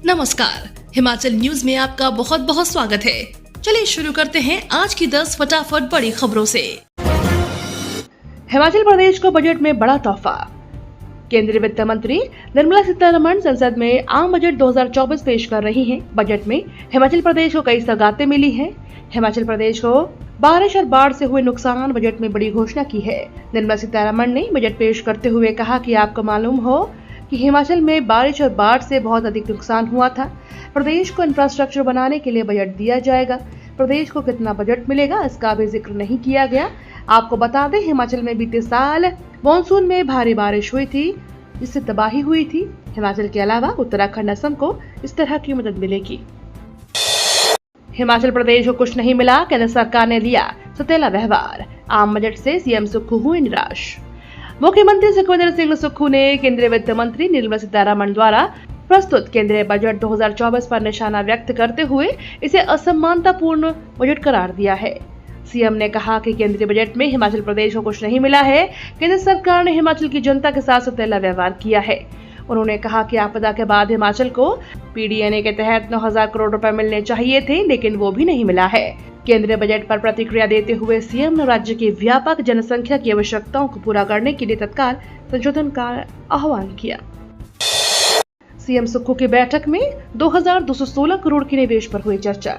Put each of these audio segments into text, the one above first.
नमस्कार, हिमाचल न्यूज में आपका बहुत बहुत स्वागत है। चलिए शुरू करते हैं आज की 10 फटाफट बड़ी खबरों से। हिमाचल प्रदेश को बजट में बड़ा तोहफा। केंद्रीय वित्त मंत्री निर्मला सीतारमण संसद में आम बजट 2024 पेश कर रही हैं। बजट में हिमाचल प्रदेश को कई सौगातें मिली हैं। हिमाचल प्रदेश को बारिश और बाढ़ से हुए नुकसान बजट में बड़ी घोषणा की है। निर्मला सीतारमण ने बजट पेश करते हुए कहा कि आपको मालूम हो कि हिमाचल में बारिश और बाढ़ से बहुत अधिक नुकसान हुआ था। प्रदेश को इंफ्रास्ट्रक्चर बनाने के लिए बजट दिया जाएगा। प्रदेश को कितना बजट मिलेगा इसका भी जिक्र नहीं किया गया। आपको बता दें, हिमाचल में बीते साल मॉनसून में भारी बारिश हुई थी जिससे तबाही हुई थी। हिमाचल के अलावा उत्तराखंड, असम को इस तरह की मदद मिलेगी। हिमाचल प्रदेश को कुछ नहीं मिला, केंद्र सरकार ने लिया सौतेला व्यवहार। आम बजट से सीएम सुक्खू हुए निराश। मुख्यमंत्री सुखविंदर सिंह सुक्खू ने केंद्रीय वित्त मंत्री निर्मला सीतारमण द्वारा प्रस्तुत केंद्रीय बजट 2024 पर निशाना व्यक्त करते हुए इसे असमानतापूर्ण बजट करार दिया है। सीएम ने कहा कि केंद्रीय बजट में हिमाचल प्रदेश को कुछ नहीं मिला है। केंद्र सरकार ने हिमाचल की जनता के साथ सौतेला व्यवहार किया है। उन्होंने कहा कि आपदा के बाद हिमाचल को पीडीएनए के तहत 9,000 करोड़ रुपए मिलने चाहिए थे, लेकिन वो भी नहीं मिला है। केंद्रीय बजट पर प्रतिक्रिया देते हुए सीएम ने राज्य की व्यापक जनसंख्या की आवश्यकताओं को पूरा करने के लिए तत्काल संशोधन का आह्वान किया। सीएम सुक्खू की बैठक में 2,216 करोड़ के निवेश पर हुई चर्चा।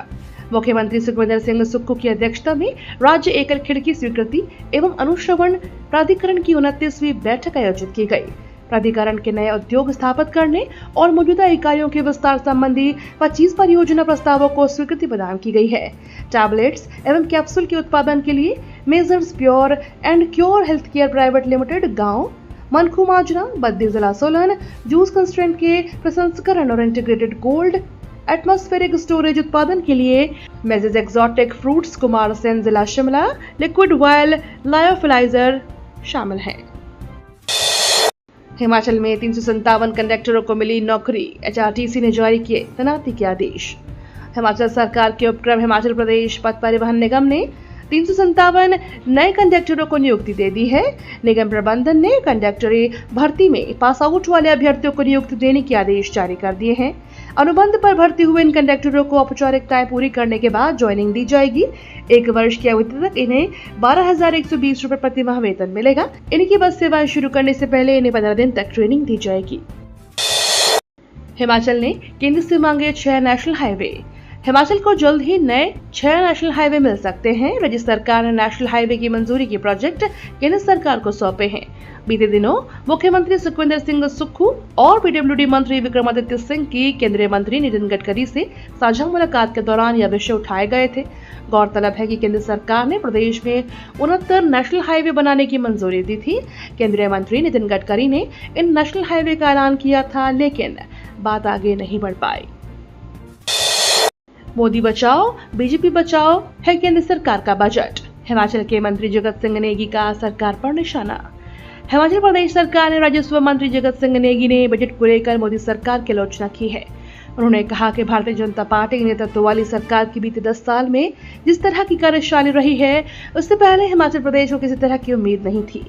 मुख्यमंत्री सुखविंदर सिंह सुक्खू की अध्यक्षता में राज्य एकल खिड़की स्वीकृति एवं अनुश्रवण प्राधिकरण की 29वीं बैठक आयोजित की गई। प्राधिकरण के नए उद्योग स्थापित करने और मौजूदा इकाइयों के विस्तार संबंधी 25 परियोजना प्रस्तावों को स्वीकृति प्रदान की गई है। टैबलेट्स एवं कैप्सूल के उत्पादन के लिए measures pure and cure health care private limited गांव मनखू माजरा, बद्दी जिला सोलन जूस कंस्ट्रेंट के प्रसंस्करण और इंटीग्रेटेड कोल्ड एटमॉस्फेरिक स्टोरेज उत्पादन के लिए मेजेस एक्सोटिक फ्रूट्स कुमारसेन जिला शिमला लिक्विड वायल लायोफिलाइजर शामिल हैं। हिमाचल में 357 कंडक्टरों को मिली नौकरी। एचआरटीसी ने जारी किए तैनाती के आदेश। हिमाचल सरकार के उपक्रम हिमाचल प्रदेश पथ परिवहन निगम ने 357 नए कंडक्टरों को नियुक्ति दे दी है। निगम प्रबंधन ने कंडक्टरी भर्ती में पास आउट वाले अभ्यर्थियों को नियुक्ति देने के आदेश जारी कर दिए हैं। अनुबंध पर भर्ती हुए इन कंडक्टरों को औपचारिकताएं पूरी करने के बाद ज्वाइनिंग दी जाएगी। 1 वर्ष की अवधि तक इन्हें 12,120 रुपए प्रति माह वेतन मिलेगा। इनकी बस सेवाएं शुरू करने से पहले इन्हें 15 दिन तक ट्रेनिंग दी जाएगी। हिमाचल ने केंद्र से मांगे 6 नेशनल हाईवे। हिमाचल को जल्द ही नए 6 नेशनल हाईवे मिल सकते हैं। राज्य सरकार ने नेशनल हाईवे की मंजूरी के प्रोजेक्ट केंद्र सरकार को सौंपे हैं। बीते दिनों मुख्यमंत्री सुखविंदर सिंह सुक्खू और पीडब्ल्यूडी मंत्री विक्रमादित्य सिंह की केंद्रीय मंत्री नितिन गडकरी से साझा मुलाकात के दौरान यह विषय उठाए गए थे। गौरतलब है कि केंद्र सरकार ने प्रदेश में 69 नेशनल हाईवे बनाने की मंजूरी दी थी। केंद्रीय मंत्री नितिन गडकरी ने इन नेशनल हाईवे का ऐलान किया था, लेकिन बात आगे नहीं बढ़ पाई। मोदी बचाओ बीजेपी बचाओ है केंद्र सरकार का बजट। हिमाचल के मंत्री जगत सिंह नेगी का सरकार पर निशाना। हिमाचल प्रदेश सरकार ने राजस्व मंत्री जगत सिंह नेगी ने बजट को लेकर मोदी सरकार की आलोचना की है। उन्होंने कहा कि भारतीय जनता पार्टी के नेतृत्व वाली सरकार की बीते 10 साल में जिस तरह की कार्यशैली रही है, उससे पहले हिमाचल प्रदेश को किसी तरह की उम्मीद नहीं थी।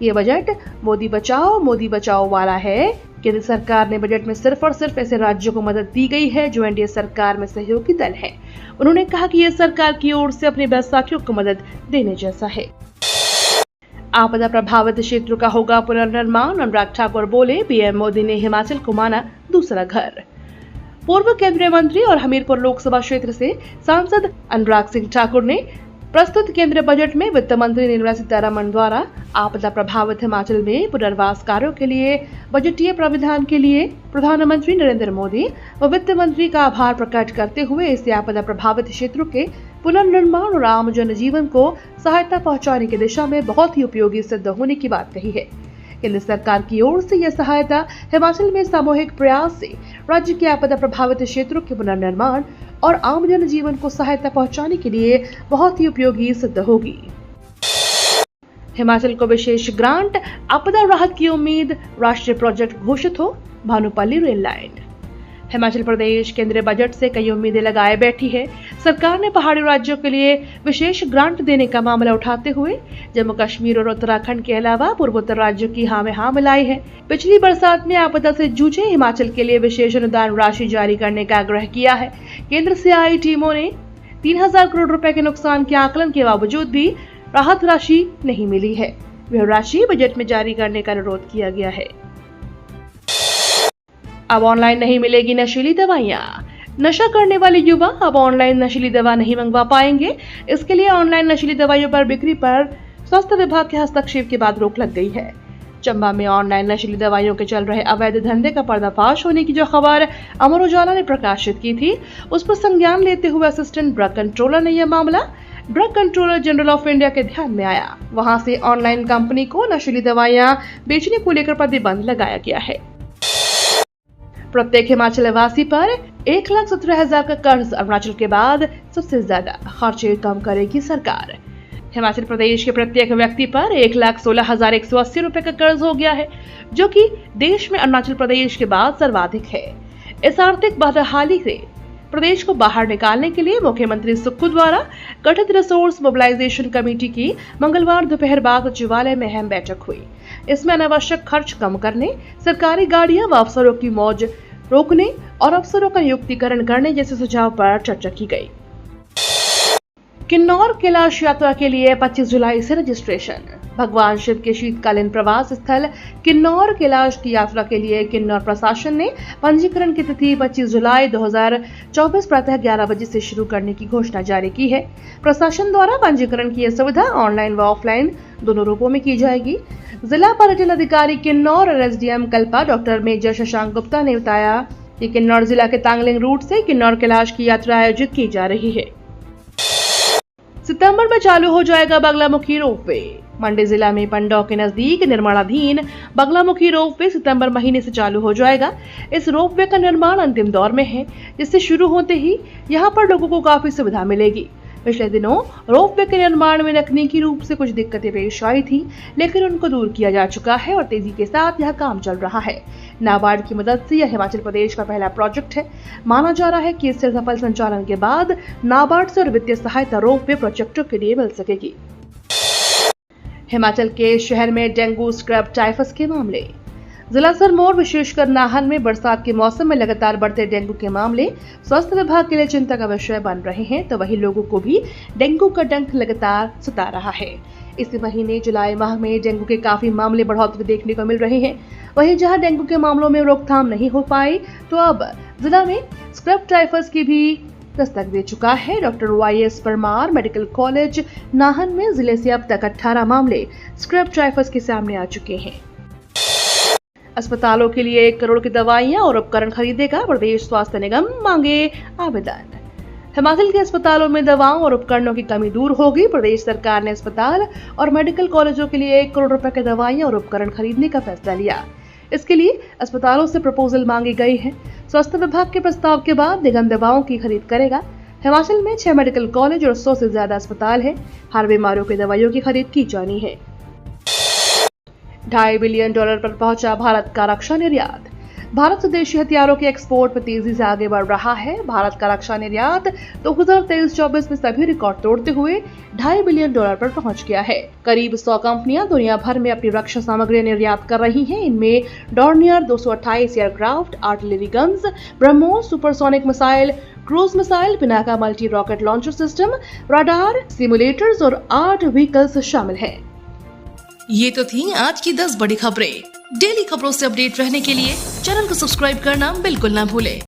ये बजट मोदी बचाओ वाला है। केंद्र सरकार ने बजट में सिर्फ और सिर्फ ऐसे राज्यों को मदद दी गई है जो एनडीए सरकार में सहयोगी दल है। उन्होंने कहा कि यह सरकार की ओर से अपने बैसाखियों को मदद देने जैसा है। आपदा प्रभावित क्षेत्रों का होगा पुनर्निर्माण। अनुराग ठाकुर बोले, पीएम मोदी ने हिमाचल को माना दूसरा घर। पूर्व केंद्रीय मंत्री और हमीरपुर लोकसभा क्षेत्र से सांसद अनुराग सिंह ठाकुर ने प्रस्तुत केंद्रीय बजट में वित्त मंत्री निर्मला सीतारमण द्वारा आपदा प्रभावित हिमाचल में पुनर्वास कार्यों के लिए बजटीय प्रावधान के लिए प्रधानमंत्री नरेंद्र मोदी व वित्त मंत्री का आभार प्रकट करते हुए इससे आपदा प्रभावित क्षेत्रों के पुनर्निर्माण और आम जनजीवन को सहायता पहुंचाने की दिशा में बहुत ही उपयोगी सिद्ध होने की बात कही है। केंद्र सरकार की ओर से यह सहायता हिमाचल में सामूहिक प्रयास से राज्य के आपदा प्रभावित क्षेत्रों के पुनर्निर्माण और आम जनजीवन को सहायता पहुंचाने के लिए बहुत ही उपयोगी सिद्ध होगी। हिमाचल को विशेष ग्रांट, आपदा राहत की उम्मीद, राष्ट्रीय प्रोजेक्ट घोषित हो। Bhanupalli rail line. हिमाचल प्रदेश केंद्रीय बजट से कई उम्मीदें लगाए बैठी है। सरकार ने पहाड़ी राज्यों के लिए विशेष ग्रांट देने का मामला उठाते हुए जम्मू कश्मीर और उत्तराखंड के अलावा पूर्वोत्तर राज्यों की हाँ में हाँ मिलाई है। पिछली बरसात में आपदा से जूझे हिमाचल के लिए विशेष अनुदान राशि जारी करने का आग्रह किया है। केंद्र से आई टीमों ने 3000 करोड़ रुपए के नुकसान के आकलन के बावजूद भी राहत राशि नहीं मिली है। वह राशि बजट में जारी करने का अनुरोध किया गया है। अब ऑनलाइन नहीं मिलेगी नशीली दवाइयां। नशा करने वाले युवा अब ऑनलाइन नशीली दवा नहीं मंगवा पाएंगे। इसके लिए ऑनलाइन नशीली दवाइयों पर बिक्री पर स्वास्थ्य विभाग के हस्तक्षेप के बाद रोक लग गई है। चंबा में ऑनलाइन नशीली दवाइयों के चल रहे अवैध धंधे का पर्दाफाश होने की जो खबर अमर उजाला ने प्रकाशित की थी, उस पर संज्ञान लेते हुए असिस्टेंट ड्रग कंट्रोलर ने यह मामला drug controller general of India के ध्यान में आया। वहां से ऑनलाइन कंपनी को नशीली दवाइयां बेचने को लेकर प्रतिबंध लगाया गया है। प्रत्येक हिमाचल वासी पर 1,17,000 का कर्ज अरुणाचल के बाद सबसे ज्यादा खर्चे कम करेगी सरकार। हिमाचल प्रदेश के प्रत्येक व्यक्ति पर 1,16,180 रुपए का कर्ज हो गया है, जो कि देश में अरुणाचल प्रदेश के बाद सर्वाधिक है। इस आर्थिक बदहाली से प्रदेश को बाहर निकालने के लिए मुख्यमंत्री सुक्खू द्वारा गठित रिसोर्स मोबिलाइजेशन कमेटी की मंगलवार दोपहर बाद सचिवालय में अहम बैठक हुई। इसमें अनावश्यक खर्च कम करने, सरकारी गाड़ियां व अफसरों की मौज रोकने और अफसरों का नियुक्तिकरण करने जैसे सुझाव पर चर्चा की गई। किन्नौर कैलाश यात्रा के लिए 25 जुलाई से रजिस्ट्रेशन। भगवान शिव के शीतकालीन प्रवास स्थल किन्नौर कैलाश की यात्रा के लिए किन्नौर प्रशासन ने पंजीकरण की तिथि 25 जुलाई 2024 प्रातः 11 बजे से शुरू करने की घोषणा जारी की है। प्रशासन द्वारा पंजीकरण की यह सुविधा ऑनलाइन व ऑफलाइन दोनों रूपों में की जाएगी। जिला पर्यटन अधिकारी किन्नौर और SDM Kalpa doctor major Shashank Gupta ने बताया कि किन्नौर जिला के तांगलिंग रूट से किन्नौर कैलाश की यात्रा आयोजित की जा रही है। सितंबर में चालू हो जाएगा बगलामुखी रोपवे। मंडी जिला में पंडौ के नजदीक निर्माणाधीन बगलामुखी रोपवे सितंबर महीने से चालू हो जाएगा। इस रोपवे का निर्माण अंतिम दौर में है, जिससे शुरू होते ही यहां पर लोगों को काफी सुविधा मिलेगी। पिछले दिनों रोपवे के निर्माण में तकनीकी रूप से कुछ दिक्कतें पेश आई थी, लेकिन उनको दूर किया जा चुका है और तेजी के साथ यह काम चल रहा है। नाबार्ड की मदद से यह हिमाचल प्रदेश का पहला प्रोजेक्ट है। माना जा रहा है कि इससे सफल संचालन के बाद नाबार्ड से और वित्तीय सहायता रोपवे प्रोजेक्टों के लिए मिल सकेगी। हिमाचल के शहर में डेंगू, स्क्रब, टाइफस के मामले। जिला सिरमौर विशेषकर नाहन में बरसात के मौसम में लगातार बढ़ते डेंगू के मामले स्वास्थ्य विभाग के लिए चिंता का विषय बन रहे हैं, तो वहीं लोगों को भी डेंगू का डंक लगातार सता रहा है। इसी महीने जुलाई माह में डेंगू के काफी मामले बढ़ोतरी देखने को मिल रहे हैं। वहीं जहां डेंगू के मामलों में रोकथाम नहीं हो पाई, तो अब जिला में स्क्रब टाइफस की भी दस्तक दे चुका है। Doctor YS Parmar medical college Nahan में जिले से अब तक 18 मामले स्क्रब टाइफस के सामने आ चुके हैं। अस्पतालों के लिए 1 करोड़ की दवाइयां और उपकरण खरीदेगा प्रदेश स्वास्थ्य निगम, मांगे आवेदन। हिमाचल के अस्पतालों में दवाओं और उपकरणों की कमी दूर होगी। प्रदेश सरकार ने अस्पताल और मेडिकल कॉलेजों के लिए 1 करोड़ रुपए के दवाइयां और उपकरण खरीदने का फैसला लिया। इसके लिए अस्पतालों से प्रपोजल मांगी गई है। स्वास्थ्य विभाग के प्रस्ताव के बाद निगम दवाओं की खरीद करेगा। हिमाचल में 6 मेडिकल कॉलेज और 100 से ज्यादा अस्पताल है। हर बीमारियों की दवाइयों की खरीद की जानी है। $2.5 बिलियन पर पहुंचा भारत का रक्षा निर्यात। भारत स्वदेशी हथियारों के एक्सपोर्ट में तेजी से आगे बढ़ रहा है। भारत का रक्षा निर्यात 2023-24 में सभी रिकॉर्ड तोड़ते हुए $2.5 बिलियन पर पहुंच गया है। करीब 100 कंपनियां दुनिया भर में अपनी रक्षा सामग्री निर्यात कर रही हैं। इनमें Dornier 228 aircraft, artillery guns, BrahMos supersonic missile, cruise missile, Pinaka multi rocket launcher system, radar, simulators और 8 व्हीकल्स शामिल हैं। ये तो थी आज की 10 बड़ी खबरें। डेली खबरों से अपडेट रहने के लिए चैनल को सब्सक्राइब करना बिल्कुल ना भूलें।